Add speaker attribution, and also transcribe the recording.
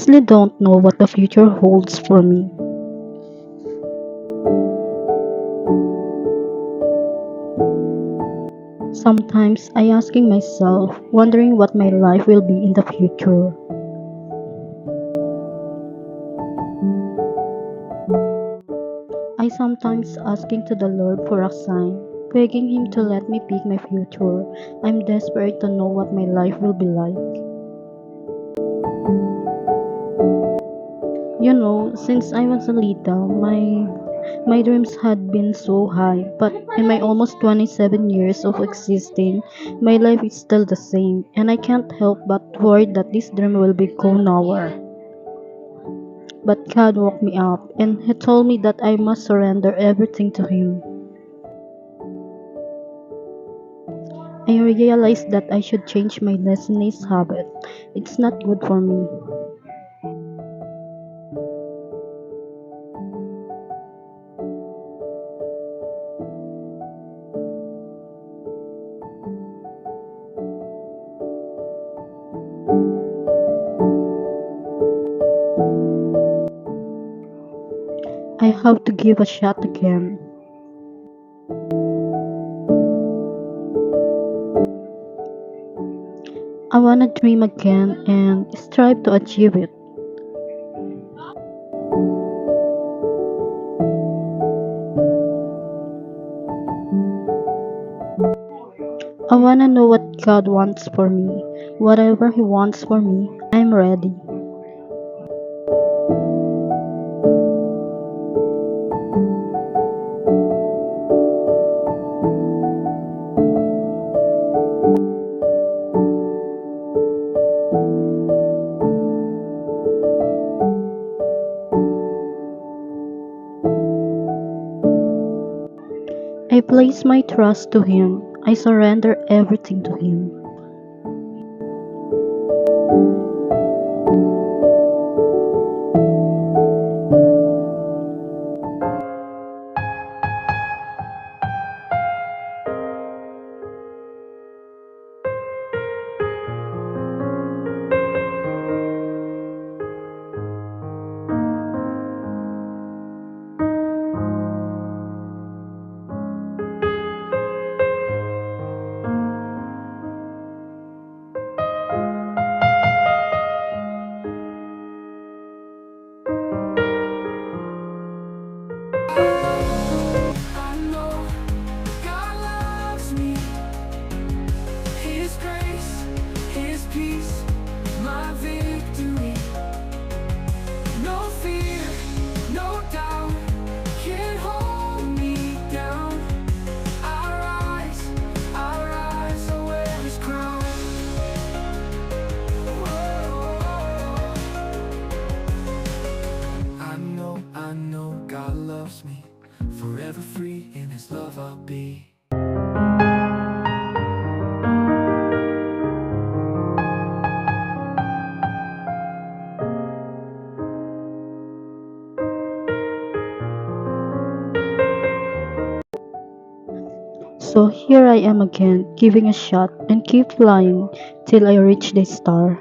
Speaker 1: honestly don't know what the future holds for me. Sometimes I asking myself, wondering what my life will be in the future. I sometimes asking to the Lord for a sign, begging him to let me pick my future. I'm desperate to know what my life will be like. Since I was a little, my dreams had been so high, but in my almost 27 years of existing, my life is still the same, and I can't help but worry that this dream will be gone nowhere. But God woke me up, and He told me that I must surrender everything to Him. I realized that I should change my laziness habit. It's not good for me. I have to give a shot again. I wanna dream again and strive to achieve it. I wanna know what God wants for me. Whatever He wants for me, I'm ready. I place my trust to Him. I surrender everything to Him.
Speaker 2: I know God loves me. His grace, His peace, my victory. No fear, no doubt can hold me down. I rise, I wear His crown. Whoa. I know God loves me. Forever free in His love I'll be.
Speaker 1: So here I am again, giving a shot and keep flying till I reach the star.